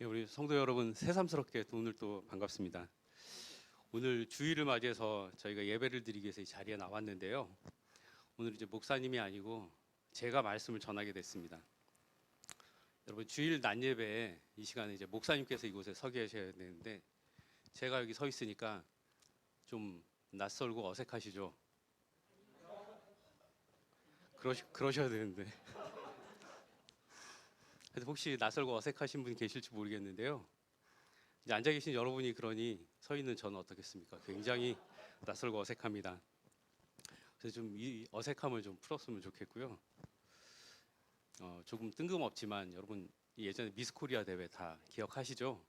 우리 성도 여러분, 새삼스럽게 또 오늘 또 반갑습니다. 오늘 주일을 맞이해서 저희가 예배를 드리기 위해서 이 자리에 나왔는데요. 오늘 이제 목사님이 아니고 제가 말씀을 전하게 됐습니다. 여러분, 주일 낮 예배에 이 시간에 이제 목사님께서 이곳에 서 계셔야 되는데 제가 여기 서 있으니까 좀 낯설고 어색하시죠? 그러셔야 되는데. 그래서 혹시 낯설고 어색하신 분 계실지 모르겠는데요. 이제 앉아 계신 여러분이 그러니 서 있는 저는 어떻겠습니까? 굉장히 낯설고 어색합니다. 그래서 좀 이 어색함을 좀 풀었으면 좋겠고요. 조금 뜬금없지만 여러분 예전에 미스코리아 대회 다 기억하시죠?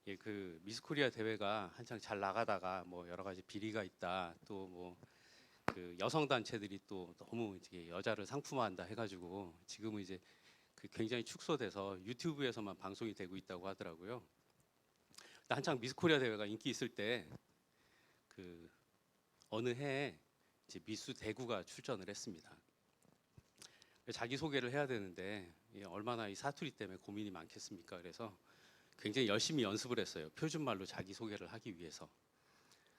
예, 그 미스코리아 대회가 한창 잘 나가다가 뭐 여러 가지 비리가 있다, 또 뭐 그 여성 단체들이 또 너무 이제 여자를 상품화한다 해가지고 지금은 이제 그 굉장히 축소돼서 유튜브에서만 방송이 되고 있다고 하더라고요. 한창 미스코리아 대회가 인기 있을 때 그 어느 해에 이제 미스 대구가 출전을 했습니다. 자기 소개를 해야 되는데 얼마나 이 사투리 때문에 고민이 많겠습니까? 그래서 굉장히 열심히 연습을 했어요. 표준말로 자기 소개를 하기 위해서.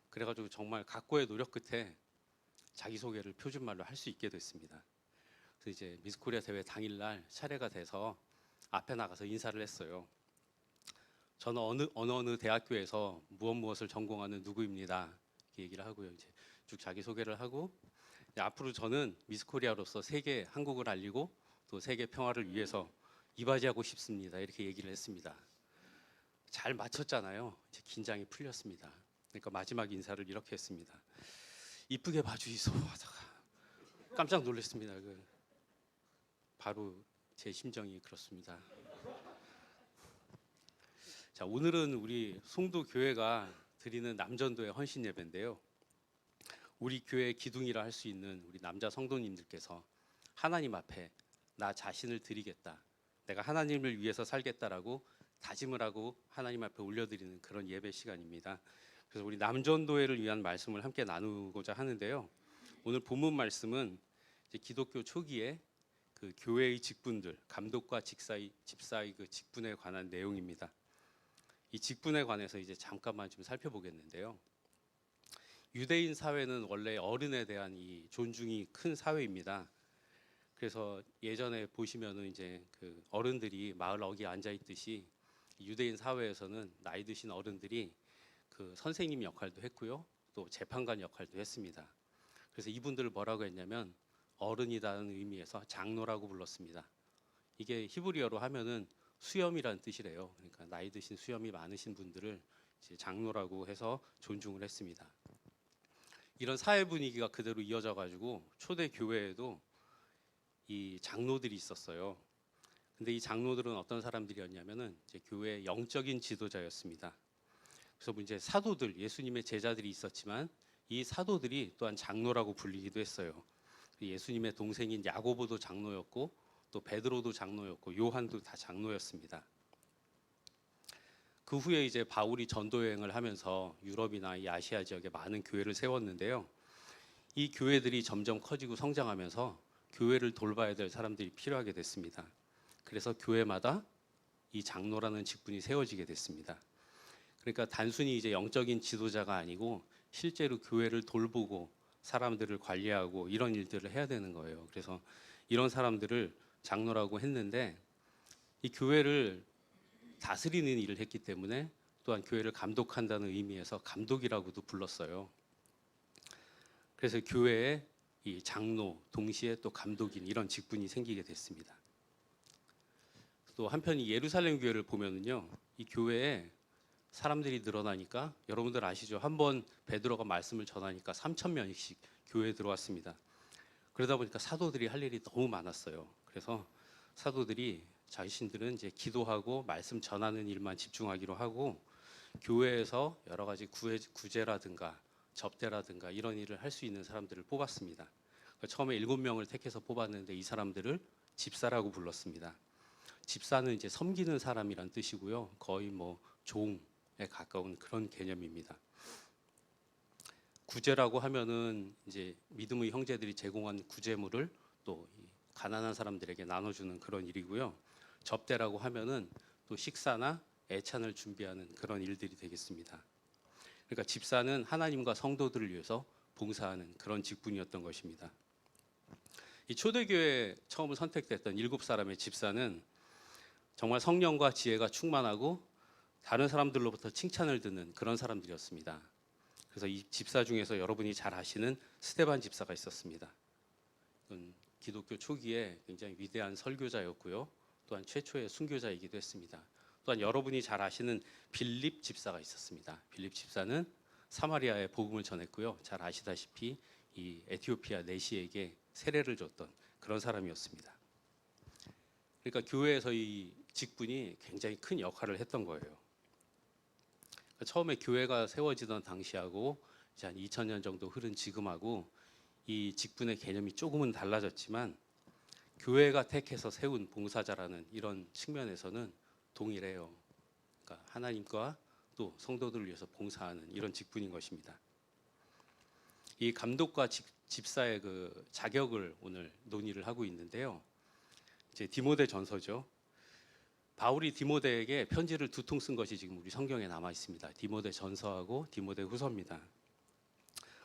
그래가지고 정말 각고의 노력 끝에 자기 소개를 표준말로 할 수 있게 됐습니다. 그래서 이제 미스코리아 대회 당일날 차례가 돼서 앞에 나가서 인사를 했어요. 저는 어느 대학교에서 무엇을 전공하는 누구입니다. 이렇게 얘기를 하고요. 이제 쭉 자기 소개를 하고 앞으로 저는 미스코리아로서 세계 한국을 알리고 또 세계 평화를 위해서 이바지하고 싶습니다. 이렇게 얘기를 했습니다. 잘 마쳤잖아요. 이제 긴장이 풀렸습니다. 그러니까 마지막 인사를 이렇게 했습니다. 이쁘게 봐주이소 하다가 깜짝 놀랐습니다. 바로 제 심정이 그렇습니다. 자, 오늘은 우리 송도 교회가 드리는 남전도의 헌신 예배인데요. 우리 교회의 기둥이라 할 수 있는 우리 남자 성도님들께서 하나님 앞에 나 자신을 드리겠다, 내가 하나님을 위해서 살겠다라고 다짐을 하고 하나님 앞에 올려드리는 그런 예배 시간입니다. 그래서 우리 남전도회를 위한 말씀을 함께 나누고자 하는데요. 오늘 본문 말씀은 이제 기독교 초기에 그 교회의 직분들, 감독과 집사의 그 직분에 관한 내용입니다. 이 직분에 관해서 이제 잠깐만 좀 살펴보겠는데요. 유대인 사회는 원래 어른에 대한 이 존중이 큰 사회입니다. 그래서 예전에 보시면은 이제 그 어른들이 마을 어귀에 앉아 있듯이 유대인 사회에서는 나이 드신 어른들이 그 선생님 역할도 했고요, 또 재판관 역할도 했습니다. 그래서 이분들을 뭐라고 했냐면 어른이라는 의미에서 장로라고 불렀습니다. 이게 히브리어로 하면은 수염이라는 뜻이래요. 그러니까 나이 드신 수염이 많으신 분들을 이제 장로라고 해서 존중을 했습니다. 이런 사회 분위기가 그대로 이어져 가지고 초대 교회에도 이 장로들이 있었어요. 근데 이 장로들은 어떤 사람들이었냐면은 이제 교회의 영적인 지도자였습니다. 그래서 이제 사도들, 예수님의 제자들이 있었지만 이 사도들이 또한 장로라고 불리기도 했어요. 예수님의 동생인 야고보도 장로였고 또 베드로도 장로였고 요한도 다 장로였습니다. 그 후에 이제 바울이 전도 여행을 하면서 유럽이나 이 아시아 지역에 많은 교회를 세웠는데요. 이 교회들이 점점 커지고 성장하면서 교회를 돌봐야 될 사람들이 필요하게 됐습니다. 그래서 교회마다 이 장로라는 직분이 세워지게 됐습니다. 그러니까 단순히 이제 영적인 지도자가 아니고 실제로 교회를 돌보고 사람들을 관리하고 이런 일들을 해야 되는 거예요. 그래서 이런 사람들을 장로라고 했는데 이 교회를 다스리는 일을 했기 때문에 또한 교회를 감독한다는 의미에서 감독이라고도 불렀어요. 그래서 교회에 이 장로 동시에 또 감독인 이런 직분이 생기게 됐습니다. 또 한편 이 예루살렘 교회를 보면은요, 이 교회에 사람들이 늘어나니까 여러분들 아시죠? 한번 베드로가 말씀을 전하니까 3,000명씩 교회에 들어왔습니다. 그러다 보니까 사도들이 할 일이 너무 많았어요. 그래서 사도들이 자신들은 이제 기도하고 말씀 전하는 일만 집중하기로 하고 교회에서 여러 가지 구제라든가 접대라든가 이런 일을 할 수 있는 사람들을 뽑았습니다. 처음에 7명을 택해서 뽑았는데 이 사람들을 집사라고 불렀습니다. 집사는 이제 섬기는 사람이란 뜻이고요. 거의 뭐 종에 가까운 그런 개념입니다. 구제라고 하면은 이제 믿음의 형제들이 제공한 구제물을 또 가난한 사람들에게 나눠주는 그런 일이고요. 접대라고 하면은 또 식사나 애찬을 준비하는 그런 일들이 되겠습니다. 그러니까 집사는 하나님과 성도들을 위해서 봉사하는 그런 직분이었던 것입니다. 이 초대교회 처음 선택됐던 7사람의 집사는 정말 성령과 지혜가 충만하고 다른 사람들로부터 칭찬을 듣는 그런 사람들이었습니다. 그래서 이 집사 중에서 여러분이 잘 아시는 스데반 집사가 있었습니다. 기독교 초기에 굉장히 위대한 설교자였고요. 또한 최초의 순교자이기도 했습니다. 또한 여러분이 잘 아시는 빌립 집사가 있었습니다. 빌립 집사는 사마리아에 복음을 전했고요. 잘 아시다시피 이 에티오피아 내시에게 세례를 줬던 그런 사람이었습니다. 그러니까 교회에서 이 직분이 굉장히 큰 역할을 했던 거예요. 처음에 교회가 세워지던 당시하고 이제 한 2000년 정도 흐른 지금하고 이 직분의 개념이 조금은 달라졌지만 교회가 택해서 세운 봉사자라는 이런 측면에서는 동일해요. 그러니까 하나님과 또 성도들을 위해서 봉사하는 이런 직분인 것입니다. 이 감독과 집사의 그 자격을 오늘 논의를 하고 있는데요. 이제 디모데 전서죠. 바울이 디모데에게 편지를 2통 쓴 것이 지금 우리 성경에 남아 있습니다. 디모데 전서하고 디모데 후서입니다.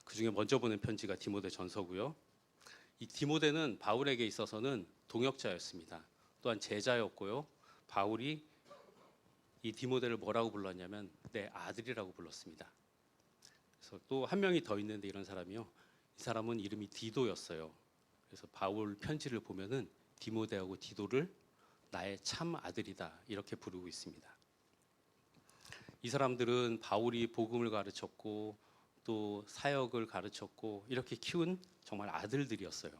그 중에 먼저 보는 편지가 디모데 전서고요. 이 디모데는 바울에게 있어서는 동역자였습니다. 또한 제자였고요. 바울이 이 디모데를 뭐라고 불렀냐면 내 아들이라고 불렀습니다. 그래서 또 한 명이 더 있는데 이런 사람이요. 이 사람은 이름이 디도였어요. 그래서 바울 편지를 보면은 디모데하고 디도를 나의 참 아들이다 이렇게 부르고 있습니다. 이 사람들은 바울이 복음을 가르쳤고 또 사역을 가르쳤고 이렇게 키운 정말 아들들이었어요.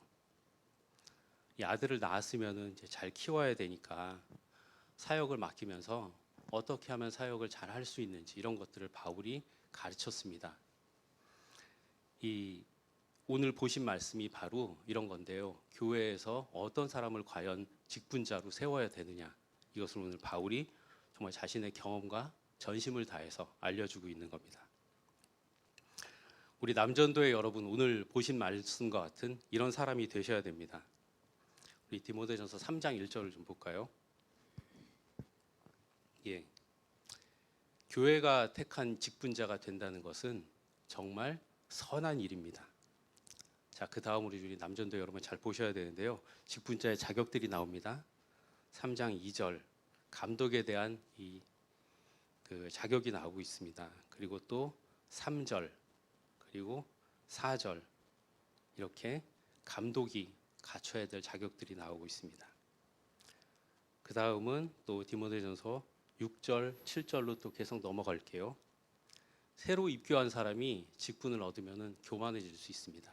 이 아들을 낳았으면은 이제 잘 키워야 되니까 사역을 맡기면서 어떻게 하면 사역을 잘 할 수 있는지 이런 것들을 바울이 가르쳤습니다. 이 오늘 보신 말씀이 바로 이런 건데요. 교회에서 어떤 사람을 과연 직분자로 세워야 되느냐 이것을 오늘 바울이 정말 자신의 경험과 전심을 다해서 알려주고 있는 겁니다. 우리 남전도의 여러분 오늘 보신 말씀과 같은 이런 사람이 되셔야 됩니다. 우리 디모데전서 3장 1절을 좀 볼까요? 예. 교회가 택한 직분자가 된다는 것은 정말 선한 일입니다. 자, 그 다음으로 우리 남전도 여러분 잘 보셔야 되는데요. 직분자의 자격들이 나옵니다. 3장 2절 감독에 대한 그 자격이 나오고 있습니다. 그리고 또 3절 그리고 4절 이렇게 감독이 갖춰야 될 자격들이 나오고 있습니다. 그 다음은 또 디모데전서 6절, 7절로 또 계속 넘어갈게요. 새로 입교한 사람이 직분을 얻으면 교만해질 수 있습니다.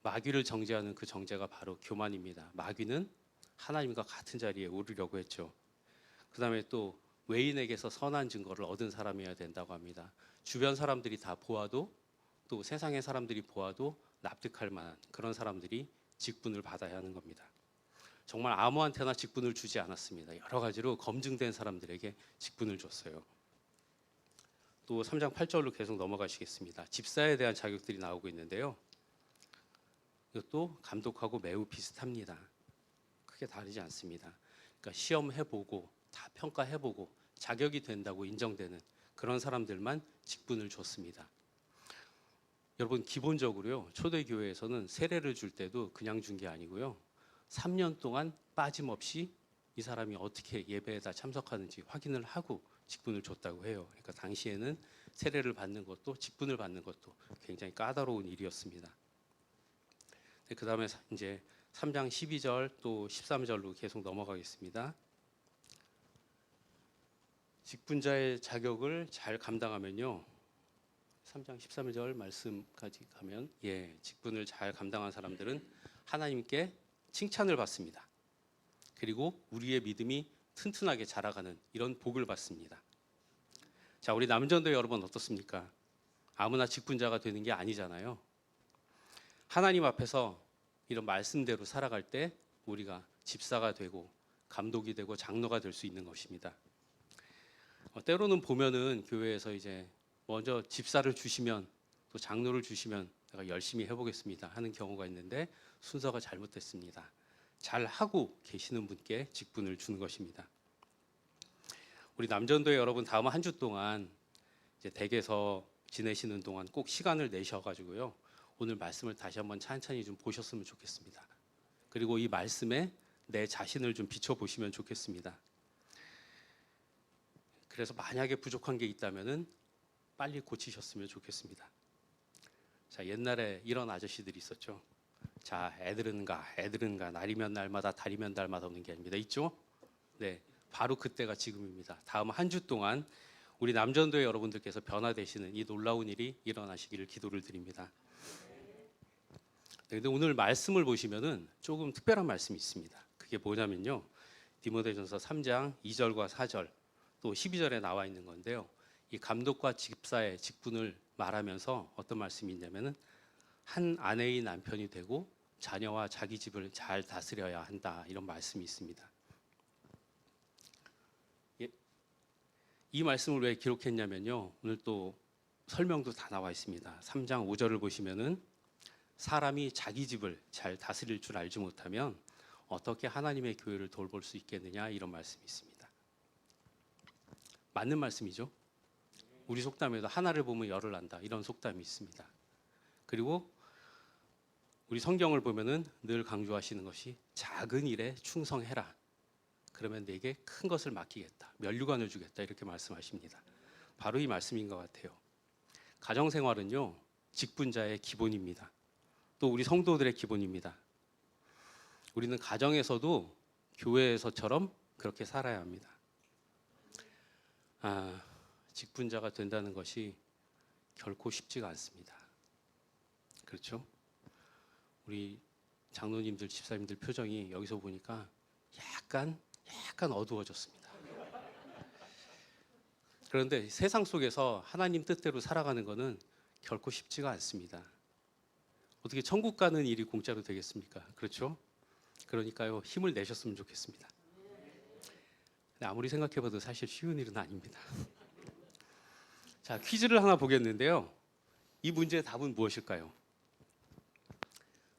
마귀를 정죄하는 그 정죄가 바로 교만입니다. 마귀는 하나님과 같은 자리에 오르려고 했죠. 그 다음에 또 외인에게서 선한 증거를 얻은 사람이어야 된다고 합니다. 주변 사람들이 다 보아도 또 세상의 사람들이 보아도 납득할 만한 그런 사람들이 직분을 받아야 하는 겁니다. 정말 아무한테나 직분을 주지 않았습니다. 여러 가지로 검증된 사람들에게 직분을 줬어요. 또 3장 8절로 계속 넘어가시겠습니다. 집사에 대한 자격들이 나오고 있는데요. 이것도 감독하고 매우 비슷합니다. 크게 다르지 않습니다. 그러니까 시험해보고 다 평가해보고 자격이 된다고 인정되는 그런 사람들만 직분을 줬습니다. 여러분 기본적으로요. 초대교회에서는 세례를 줄 때도 그냥 준 게 아니고요. 3년 동안 빠짐없이 이 사람이 어떻게 예배에다 참석하는지 확인을 하고 직분을 줬다고 해요. 그러니까 당시에는 세례를 받는 것도 직분을 받는 것도 굉장히 까다로운 일이었습니다. 그 다음에 이제 3장 12절 또 13절로 계속 넘어가겠습니다. 직분자의 자격을 잘 감당하면요. 3장 13절 말씀까지 가면 직분을 잘 감당한 사람들은 하나님께 칭찬을 받습니다. 그리고 우리의 믿음이 튼튼하게 자라가는 이런 복을 받습니다. 자, 우리 남전도 여러분 어떻습니까? 아무나 직분자가 되는 게 아니잖아요. 하나님 앞에서 이런 말씀대로 살아갈 때 우리가 집사가 되고 감독이 되고 장로가 될 수 있는 것입니다. 때로는 보면은 교회에서 이제 먼저 집사를 주시면 또 장로를 주시면 내가 열심히 해보겠습니다 하는 경우가 있는데 순서가 잘못됐습니다. 잘 하고 계시는 분께 직분을 주는 것입니다. 우리 남전도의 여러분 다음 한 주 동안 이제 댁에서 지내시는 동안 꼭 시간을 내셔가지고요. 오늘 말씀을 다시 한번 찬찬히 좀 보셨으면 좋겠습니다. 그리고 이 말씀에 내 자신을 좀 비춰보시면 좋겠습니다. 그래서 만약에 부족한 게 있다면은 빨리 고치셨으면 좋겠습니다. 자, 옛날에 이런 아저씨들이 있었죠. 자, 애들은 가 날이면 날마다 달이면 달마다 오는 게 아닙니다. 있죠? 네, 바로 그때가 지금입니다. 다음 한 주 동안 우리 남전도의 여러분들께서 변화되시는 이 놀라운 일이 일어나시기를 기도를 드립니다. 네, 근데 오늘 말씀을 보시면은 조금 특별한 말씀이 있습니다. 그게 뭐냐면요. 디모데전서 3장 2절과 4절 또 12절에 나와 있는 건데요. 이 감독과 집사의 직분을 말하면서 어떤 말씀이 있냐면은 한 아내의 남편이 되고 자녀와 자기 집을 잘 다스려야 한다, 이런 말씀이 있습니다. 예, 이 말씀을 왜 기록했냐면요. 오늘 또 설명도 다 나와 있습니다. 3장 5절을 보시면은 사람이 자기 집을 잘 다스릴 줄 알지 못하면 어떻게 하나님의 교회를 돌볼 수 있겠느냐, 이런 말씀이 있습니다. 맞는 말씀이죠. 우리 속담에도 하나를 보면 열을 안다, 이런 속담이 있습니다. 그리고 우리 성경을 보면은 늘 강조하시는 것이 작은 일에 충성해라. 그러면 내게 큰 것을 맡기겠다. 면류관을 주겠다. 이렇게 말씀하십니다. 바로 이 말씀인 것 같아요. 가정생활은요, 직분자의 기본입니다. 또 우리 성도들의 기본입니다. 우리는 가정에서도 교회에서처럼 그렇게 살아야 합니다. 직분자가 된다는 것이 결코 쉽지가 않습니다. 그렇죠? 우리 장로님들, 집사님들 표정이 여기서 보니까 약간 어두워졌습니다. 그런데 세상 속에서 하나님 뜻대로 살아가는 것은 결코 쉽지가 않습니다. 어떻게 천국 가는 일이 공짜로 되겠습니까? 그렇죠? 그러니까요, 힘을 내셨으면 좋겠습니다. 아무리 생각해봐도 사실 쉬운 일은 아닙니다. 자, 퀴즈를 하나 보겠는데요. 이 문제의 답은 무엇일까요?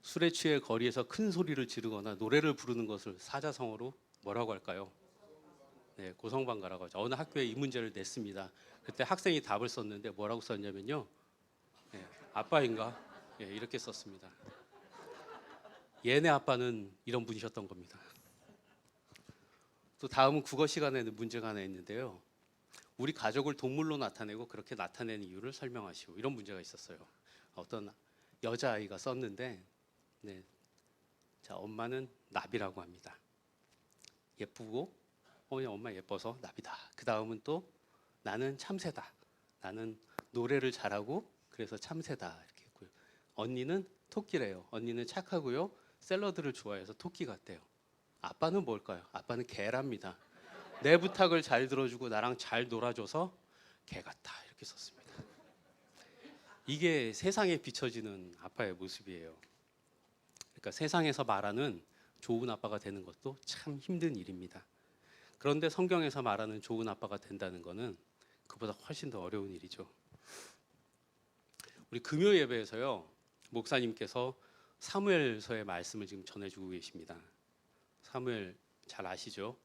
술에 취해 거리에서 큰 소리를 지르거나 노래를 부르는 것을 사자성어로 뭐라고 할까요? 네, 고성방가라고 하죠. 어느 학교에 이 문제를 냈습니다. 그때 학생이 답을 썼는데 뭐라고 썼냐면요. 네, 아빠인가? 네, 이렇게 썼습니다. 얘네 아빠는 이런 분이셨던 겁니다. 또 다음은 국어 시간에는 문제가 하나 있는데요. 우리 가족을 동물로 나타내고 그렇게 나타내는 이유를 설명하시오. 이런 문제가 있었어요. 어떤 여자아이가 썼는데, 네, 자, 엄마는 나비라고 합니다. 예쁘고 엄마 예뻐서 나비다. 그 다음은 또 나는 참새다. 나는 노래를 잘하고 그래서 참새다, 이렇게 했고요. 언니는 토끼래요. 언니는 착하고요. 샐러드를 좋아해서 토끼 같대요. 아빠는 뭘까요? 아빠는 개랍니다. 내 부탁을 잘 들어주고 나랑 잘 놀아줘서 개 같다, 이렇게 썼습니다. 이게 세상에 비춰지는 아빠의 모습이에요. 그러니까 세상에서 말하는 좋은 아빠가 되는 것도 참 힘든 일입니다. 그런데 성경에서 말하는 좋은 아빠가 된다는 것은 그보다 훨씬 더 어려운 일이죠. 우리 금요 예배에서요, 목사님께서 사무엘서의 말씀을 지금 전해주고 계십니다. 사무엘 잘 아시죠?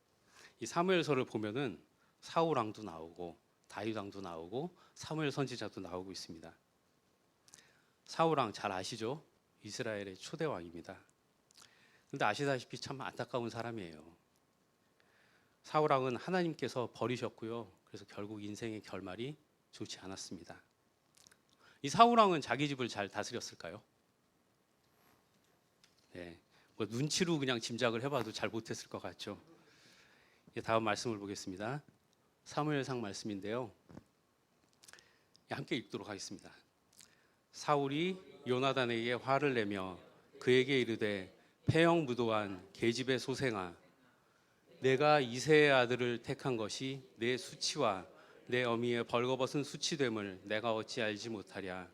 이 사무엘서를 보면은 사울 왕도 나오고 다윗 왕도 나오고 사무엘 선지자도 나오고 있습니다. 사울 왕 잘 아시죠? 이스라엘의 초대 왕입니다. 근데 아시다시피 참 안타까운 사람이에요. 사울 왕은 하나님께서 버리셨고요. 그래서 결국 인생의 결말이 좋지 않았습니다. 이 사울 왕은 자기 집을 잘 다스렸을까요? 네, 뭐 눈치로 그냥 짐작을 해봐도 잘 못했을 것 같죠. 다음 말씀을 보겠습니다. 사무엘상 말씀인데요. 함께 읽도록 하겠습니다. 사울이 요나단에게 화를 내며 그에게 이르되 패형무도한 계집의 소생아, 내가 이새의 아들을 택한 것이 내 수치와 내 어미의 벌거벗은 수치됨을 내가 어찌 알지 못하랴.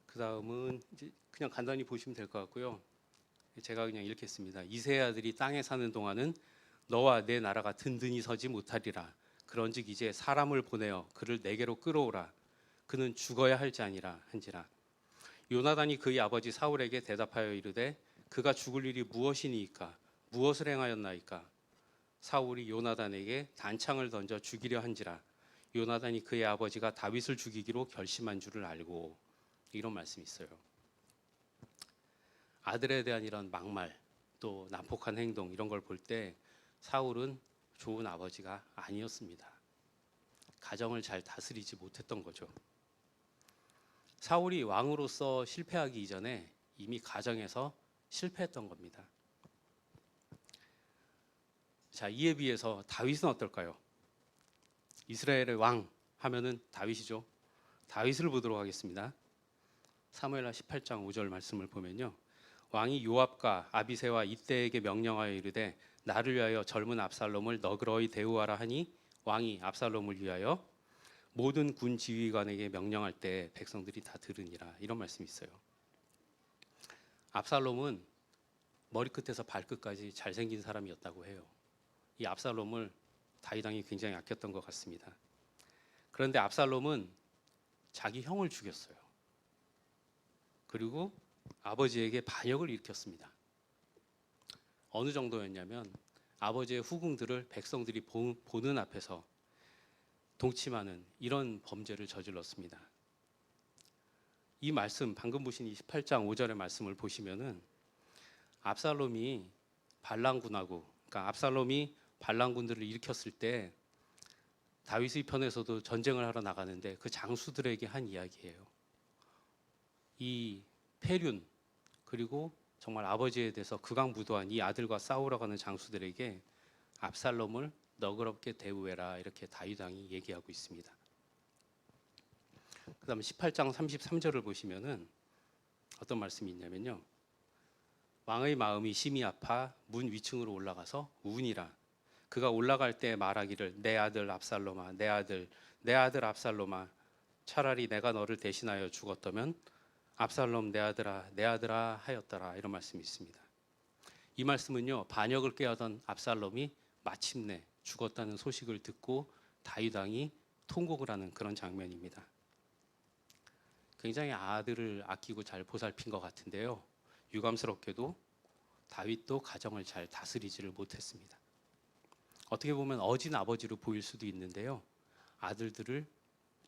그 다음은 이제 그냥 간단히 보시면 될 것 같고요. 제가 그냥 읽겠습니다. 이새의 아들이 땅에 사는 동안은 너와 내 나라가 든든히 서지 못하리라. 그런즉 이제 사람을 보내어 그를 내게로 끌어오라. 그는 죽어야 할지 아니라 한지라. 요나단이 그의 아버지 사울에게 대답하여 이르되 그가 죽을 일이 무엇이니이까? 무엇을 행하였나이까? 사울이 요나단에게 단창을 던져 죽이려 한지라 요나단이 그의 아버지가 다윗을 죽이기로 결심한 줄을 알고, 이런 말씀이 있어요. 아들에 대한 이런 막말 또 난폭한 행동 이런 걸 볼 때 사울은 좋은 아버지가 아니었습니다. 가정을 잘 다스리지 못했던 거죠. 사울이 왕으로서 실패하기 이전에 이미 가정에서 실패했던 겁니다. 자, 이에 비해서 다윗은 어떨까요? 이스라엘의 왕 하면은 다윗이죠. 다윗을 보도록 하겠습니다. 사무엘하 18장 5절 말씀을 보면요. 왕이 요압과 아비새와 이때에게 명령하여 이르되 나를 위하여 젊은 압살롬을 너그러이 대우하라 하니 왕이 압살롬을 위하여 모든 군 지휘관에게 명령할 때 백성들이 다 들으니라, 이런 말씀이 있어요. 압살롬은 머리끝에서 발끝까지 잘생긴 사람이었다고 해요. 이 압살롬을 다윗 왕이 굉장히 아꼈던 것 같습니다. 그런데 압살롬은 자기 형을 죽였어요. 그리고 아버지에게 반역을 일으켰습니다. 어느 정도였냐면 아버지의 후궁들을 백성들이 보는 앞에서 동침하는 이런 범죄를 저질렀습니다. 이 말씀, 방금 보신 28장 5절의 말씀을 보시면은 압살롬이 반란군하고, 그러니까 압살롬이 반란군들을 일으켰을 때 다윗의 편에서도 전쟁을 하러 나가는데 그 장수들에게 한 이야기예요. 이 페륜, 그리고 정말 아버지에 대해서 극악무도한 이 아들과 싸우러 가는 장수들에게 압살롬을 너그럽게 대우해라, 이렇게 다윗 왕이 얘기하고 있습니다. 그다음에 18장 33절을 보시면은 어떤 말씀이 있냐면요. 왕의 마음이 심히 아파 문 위층으로 올라가서 우니라. 그가 올라갈 때 말하기를 내 아들 압살롬아, 내 아들 압살롬아, 차라리 내가 너를 대신하여 죽었다면 압살롬 내 아들아 하였더라, 이런 말씀이 있습니다. 이 말씀은요, 반역을 꾀하던 압살롬이 마침내 죽었다는 소식을 듣고 다윗 왕이 통곡을 하는 그런 장면입니다. 굉장히 아들을 아끼고 잘 보살핀 것 같은데요, 유감스럽게도 다윗도 가정을 잘 다스리지를 못했습니다. 어떻게 보면 어진 아버지로 보일 수도 있는데요, 아들들을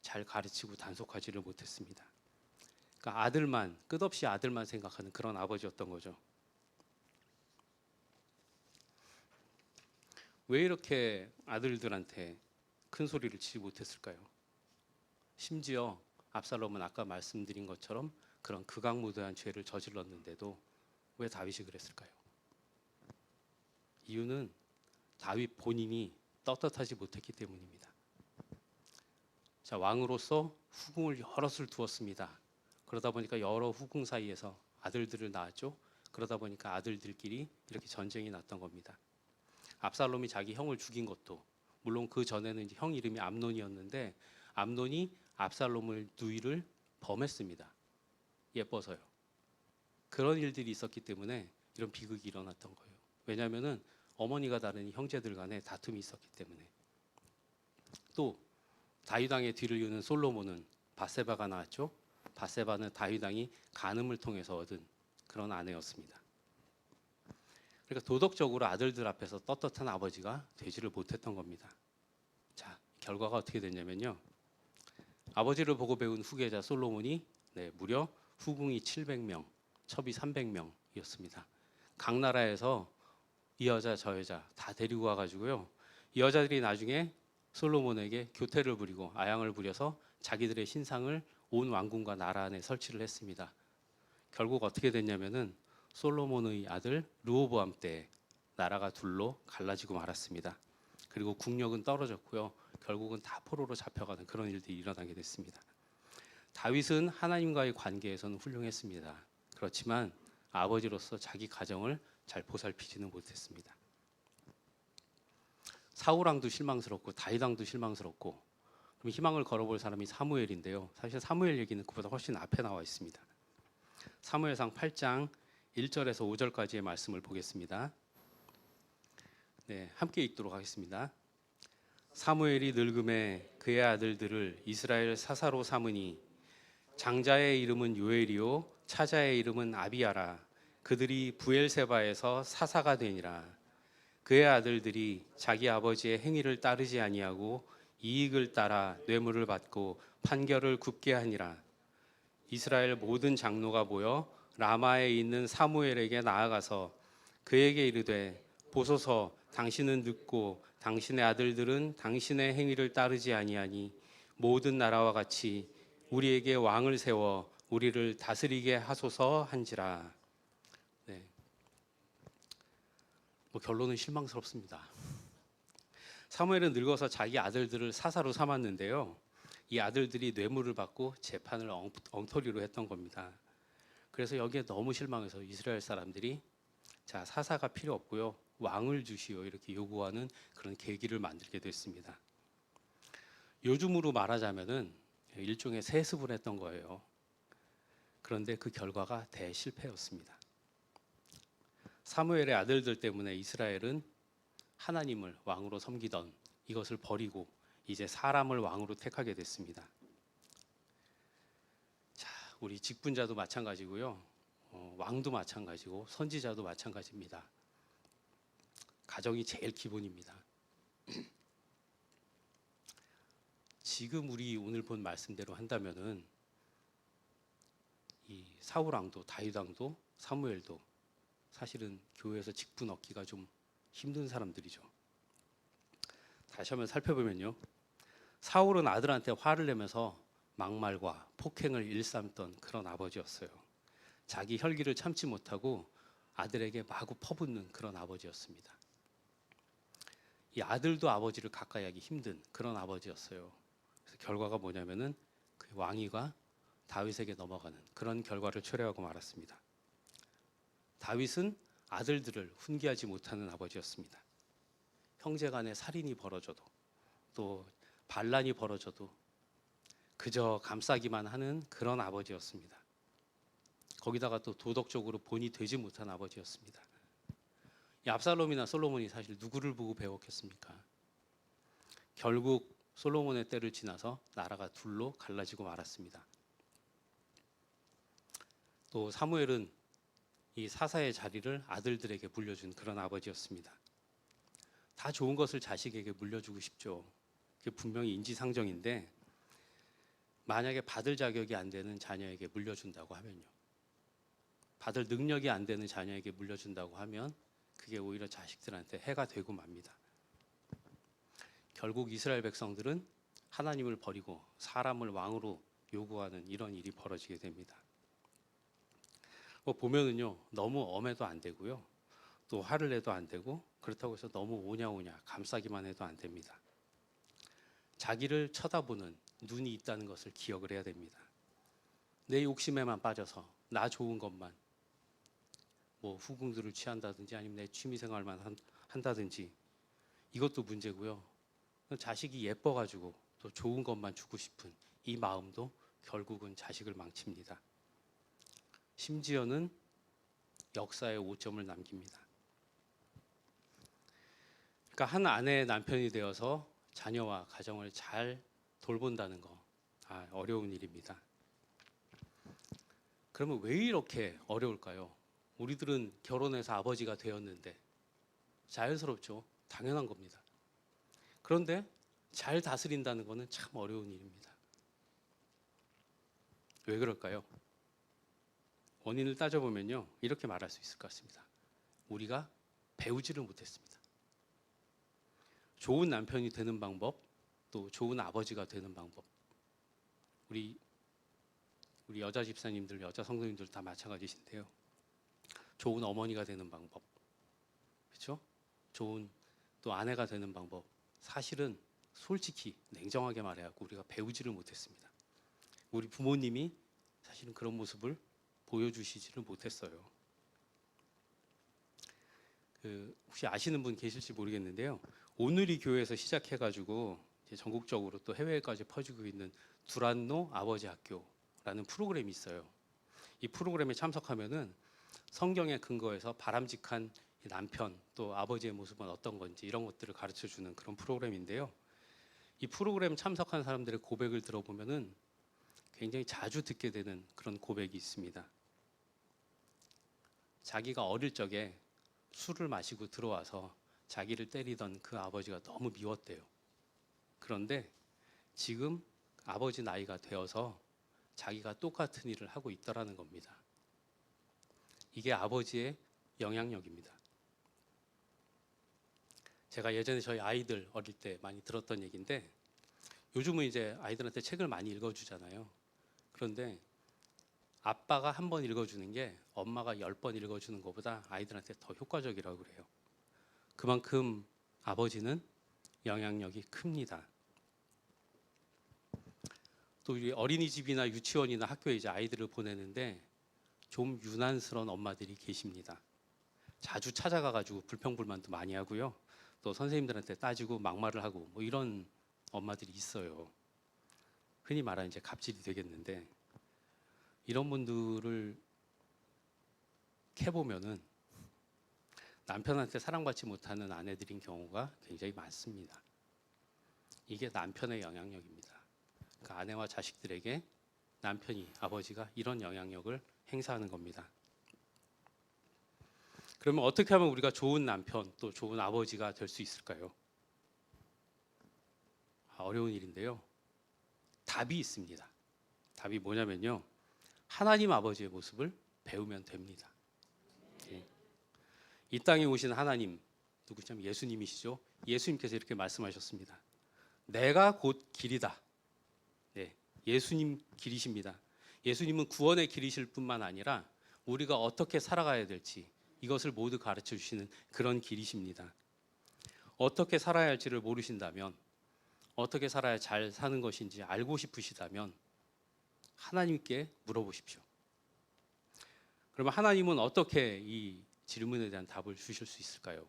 잘 가르치고 단속하지를 못했습니다. 그러니까 아들만, 끝없이 아들만 생각하는 그런 아버지였던 거죠. 왜 이렇게 아들들한테 큰 소리를 치지 못했을까요? 심지어 압살롬은 아까 말씀드린 것처럼 그런 극악무도한 죄를 저질렀는데도 왜 다윗이 그랬을까요? 이유는 다윗 본인이 떳떳하지 못했기 때문입니다. 자, 왕으로서 후궁을 여럿을 두었습니다. 그러다 보니까 여러 후궁 사이에서 아들들을 낳았죠. 그러다 보니까 아들들끼리 이렇게 전쟁이 났던 겁니다. 압살롬이 자기 형을 죽인 것도, 물론 그 전에는 이제 형 이름이 암논이었는데 암논이 압살롬을 누이를 범했습니다. 예뻐서요. 그런 일들이 있었기 때문에 이런 비극이 일어났던 거예요. 왜냐하면은 어머니가 다른 형제들 간에 다툼이 있었기 때문에. 또 다윗 왕의 뒤를 이으는 솔로몬은 밧세바가 나왔죠. 밧세바는 다윗 왕이 간음을 통해서 얻은 그런 아내였습니다. 그러니까 도덕적으로 아들들 앞에서 떳떳한 아버지가 되지를 못했던 겁니다. 자, 결과가 어떻게 됐냐면요. 아버지를 보고 배운 후계자 솔로몬이 무려 후궁이 700명, 첩이 300명이었습니다. 각 나라에서 이 여자 저 여자 다 데리고 와가지고요. 이 여자들이 나중에 솔로몬에게 교태를 부리고 아양을 부려서 자기들의 신상을 온 왕궁과 나라 안에 설치를 했습니다. 결국 어떻게 됐냐면은 솔로몬의 아들 르호보암 때 나라가 둘로 갈라지고 말았습니다. 그리고 국력은 떨어졌고요. 결국은 다 포로로 잡혀가는 그런 일들이 일어나게 됐습니다. 다윗은 하나님과의 관계에서는 훌륭했습니다. 그렇지만 아버지로서 자기 가정을 잘 보살피지는 못했습니다. 사울 왕도 실망스럽고 다윗 왕도 실망스럽고, 그럼 희망을 걸어볼 사람이 사무엘인데요. 사실 사무엘 얘기는 그보다 훨씬 앞에 나와 있습니다. 사무엘상 8장 1절에서 5절까지의 말씀을 보겠습니다. 함께 읽도록 하겠습니다. 사무엘이 늙음에 그의 아들들을 이스라엘 사사로 삼으니 장자의 이름은 요엘이요 차자의 이름은 아비야라. 그들이 부엘세바에서 사사가 되니라. 그의 아들들이 자기 아버지의 행위를 따르지 아니하고 이익을 따라 뇌물을 받고 판결을 굽게 하니라. 이스라엘 모든 장로가 모여 라마에 있는 사무엘에게 나아가서 그에게 이르되 보소서 당신은 늙고 당신의 아들들은 당신의 행위를 따르지 아니하니 모든 나라와 같이 우리에게 왕을 세워 우리를 다스리게 하소서 한지라. 네. 결론은 실망스럽습니다. 사무엘은 늙어서 자기 아들들을 사사로 삼았는데요. 이 아들들이 뇌물을 받고 재판을 엉터리로 했던 겁니다. 그래서 여기에 너무 실망해서 이스라엘 사람들이 자, 사사가 필요 없고요. 왕을 주시오 이렇게 요구하는 그런 계기를 만들게 됐습니다. 요즘으로 말하자면은 일종의 세습을 했던 거예요. 그런데 그 결과가 대실패였습니다. 사무엘의 아들들 때문에 이스라엘은 하나님을 왕으로 섬기던 이것을 버리고 이제 사람을 왕으로 택하게 됐습니다. 자, 우리 직분자도 마찬가지고요. 왕도 마찬가지고 선지자도 마찬가지입니다. 가정이 제일 기본입니다. 지금 우리 오늘 본 말씀대로 한다면은 이 사울 왕도 다윗 왕도 사무엘도 사실은 교회에서 직분 얻기가 좀 힘든 사람들이죠. 다시 한번 살펴보면요. 사울은 아들한테 화를 내면서 막말과 폭행을 일삼던 그런 아버지였어요. 자기 혈기를 참지 못하고 아들에게 마구 퍼붓는 그런 아버지였습니다. 이 아들도 아버지를 가까이 하기 힘든 그런 아버지였어요. 그래서 결과가 뭐냐면은 그 왕위가 다윗에게 넘어가는 그런 결과를 초래하고 말았습니다. 다윗은 아들들을 훈계하지 못하는 아버지였습니다. 형제간에 살인이 벌어져도 또 반란이 벌어져도 그저 감싸기만 하는 그런 아버지였습니다. 거기다가 또 도덕적으로 본이 되지 못한 아버지였습니다. 이 압살롬이나 솔로몬이 사실 누구를 보고 배웠겠습니까? 결국 솔로몬의 때를 지나서 나라가 둘로 갈라지고 말았습니다. 또 사무엘은 이 사사의 자리를 아들들에게 물려준 그런 아버지였습니다. 다 좋은 것을 자식에게 물려주고 싶죠. 그게 분명히 인지상정인데 만약에 받을 자격이 안 되는 자녀에게 물려준다고 하면요. 받을 능력이 안 되는 자녀에게 물려준다고 하면 그게 오히려 자식들한테 해가 되고 맙니다. 결국 이스라엘 백성들은 하나님을 버리고 사람을 왕으로 요구하는 이런 일이 벌어지게 됩니다. 보면은요, 너무 엄해도 안 되고요, 또 화를 내도 안 되고, 그렇다고 해서 너무 오냐오냐 감싸기만 해도 안 됩니다. 자기를 쳐다보는 눈이 있다는 것을 기억을 해야 됩니다. 내 욕심에만 빠져서 나 좋은 것만 후궁들을 취한다든지 아니면 내 취미생활만 한다든지 이것도 문제고요. 자식이 예뻐가지고 또 좋은 것만 주고 싶은 이 마음도 결국은 자식을 망칩니다. 심지어는 역사에 오점을 남깁니다. 그러니까 한 아내의 남편이 되어서 자녀와 가정을 잘 돌본다는 거 어려운 일입니다. 그러면 왜 이렇게 어려울까요? 우리들은 결혼해서 아버지가 되었는데 자연스럽죠. 당연한 겁니다. 그런데 잘 다스린다는 것은 참 어려운 일입니다. 왜 그럴까요? 원인을 따져보면요, 이렇게 말할 수 있을 것 같습니다. 우리가 배우지를 못했습니다. 좋은 남편이 되는 방법, 또 좋은 아버지가 되는 방법. 우리 여자 집사님들, 여자 성도님들 다 마찬가지신데요. 좋은 어머니가 되는 방법, 그렇죠? 좋은 또 아내가 되는 방법. 사실은 솔직히 냉정하게 말해야 우리가 배우지를 못했습니다. 우리 부모님이 사실은 그런 모습을 보여주시지를 못했어요. 혹시 아시는 분 계실지 모르겠는데요. 오늘이 교회에서 시작해가지고 이제 전국적으로 또 해외까지 퍼지고 있는 두란노 아버지 학교라는 프로그램이 있어요. 이 프로그램에 참석하면은 성경에 근거해서 바람직한 남편 또 아버지의 모습은 어떤 건지 이런 것들을 가르쳐 주는 그런 프로그램인데요. 이 프로그램 참석한 사람들의 고백을 들어보면은 굉장히 자주 듣게 되는 그런 고백이 있습니다. 자기가 어릴 적에 술을 마시고 들어와서 자기를 때리던 그 아버지가 너무 미웠대요. 그런데 지금 아버지 나이가 되어서 자기가 똑같은 일을 하고 있더라는 겁니다. 이게 아버지의 영향력입니다. 제가 예전에 저희 아이들 어릴 때 많이 들었던 얘기인데, 요즘은 이제 아이들한테 책을 많이 읽어주잖아요. 그런데 아빠가 한 번 읽어주는 게 엄마가 10번 읽어주는 것보다 아이들한테 더 효과적이라고 그래요. 그만큼 아버지는 영향력이 큽니다. 또 우리 어린이집이나 유치원이나 학교에 이제 아이들을 보내는데 좀 유난스러운 엄마들이 계십니다. 자주 찾아가가지고 불평불만도 많이 하고요. 또 선생님들한테 따지고 막말을 하고 뭐 이런 엄마들이 있어요. 흔히 말하는 이제 갑질이 되겠는데, 이런 분들을 캐보면은 남편한테 사랑받지 못하는 아내들인 경우가 굉장히 많습니다. 이게 남편의 영향력입니다. 그 아내와 자식들에게 남편이, 아버지가 이런 영향력을 행사하는 겁니다. 그러면 어떻게 하면 우리가 좋은 남편 또 좋은 아버지가 될 수 있을까요? 어려운 일인데요. 답이 있습니다. 답이 뭐냐면요, 하나님 아버지의 모습을 배우면 됩니다. 이 땅에 오신 하나님, 누구냐면 예수님이시죠. 예수님께서 이렇게 말씀하셨습니다. 내가 곧 길이다. 네, 예수님 길이십니다. 예수님은 구원의 길이실 뿐만 아니라 우리가 어떻게 살아가야 될지 이것을 모두 가르쳐 주시는 그런 길이십니다. 어떻게 살아야 할지를 모르신다면, 어떻게 살아야 잘 사는 것인지 알고 싶으시다면 하나님께 물어보십시오. 그러면 하나님은 어떻게 이 질문에 대한 답을 주실 수 있을까요?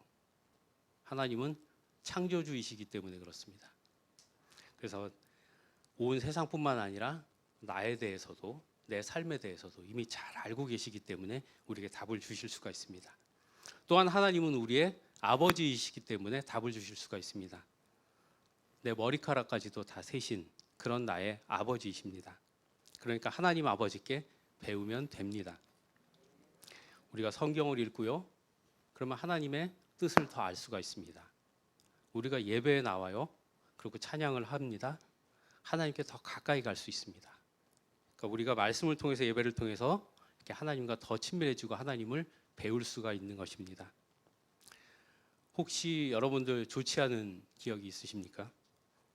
하나님은 창조주이시기 때문에 그렇습니다. 그래서 온 세상뿐만 아니라 나에 대해서도, 내 삶에 대해서도 이미 잘 알고 계시기 때문에 우리에게 답을 주실 수가 있습니다. 또한 하나님은 우리의 아버지이시기 때문에 답을 주실 수가 있습니다. 내 머리카락까지도 다 세신 그런 나의 아버지이십니다. 그러니까 하나님 아버지께 배우면 됩니다. 우리가 성경을 읽고요, 그러면 하나님의 뜻을 더 알 수가 있습니다. 우리가 예배에 나와요, 그리고 찬양을 합니다. 하나님께 더 가까이 갈 수 있습니다. 그러니까 우리가 말씀을 통해서, 예배를 통해서 이렇게 하나님과 더 친밀해지고 하나님을 배울 수가 있는 것입니다. 혹시 여러분들 좋지 않은 기억이 있으십니까?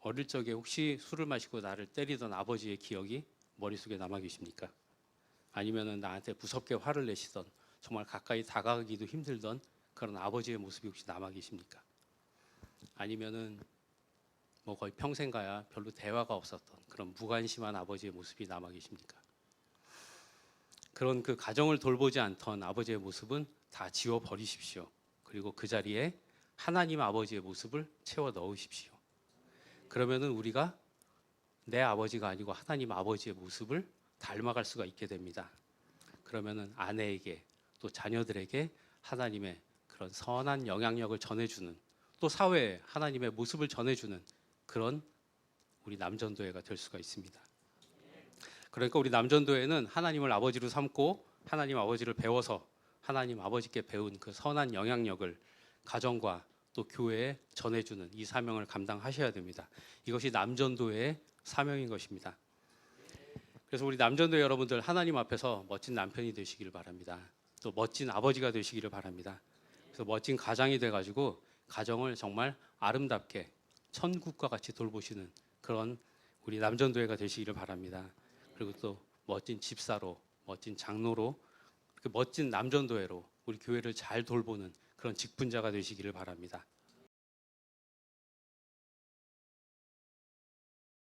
어릴 적에 혹시 술을 마시고 나를 때리던 아버지의 기억이 머릿속에 남아 계십니까? 아니면은 나한테 무섭게 화를 내시던, 정말 가까이 다가가기도 힘들던 그런 아버지의 모습이 혹시 남아 계십니까? 아니면은 뭐 거의 평생 가야 별로 대화가 없었던 그런 무관심한 아버지의 모습이 남아 계십니까? 그런 그 가정을 돌보지 않던 아버지의 모습은 다 지워 버리십시오. 그리고 그 자리에 하나님 아버지의 모습을 채워 넣으십시오. 그러면은 우리가 내 아버지가 아니고 하나님 아버지의 모습을 닮아갈 수가 있게 됩니다. 그러면은 아내에게 또 자녀들에게 하나님의 그런 선한 영향력을 전해주는, 또 사회에 하나님의 모습을 전해주는 그런 우리 남전도회가 될 수가 있습니다. 그러니까 우리 남전도회는 하나님을 아버지로 삼고 하나님 아버지를 배워서 하나님 아버지께 배운 그 선한 영향력을 가정과 또 교회에 전해주는 이 사명을 감당하셔야 됩니다. 이것이 남전도회의 사명인 것입니다. 그래서 우리 남전도회 여러분들, 하나님 앞에서 멋진 남편이 되시기를 바랍니다. 또 멋진 아버지가 되시기를 바랍니다. 그래서 멋진 가장이 돼가지고 가정을 정말 아름답게 천국과 같이 돌보시는 그런 우리 남전도회가 되시기를 바랍니다. 그리고 또 멋진 집사로, 멋진 장로로, 멋진 남전도회로 우리 교회를 잘 돌보는 그런 직분자가 되시기를 바랍니다.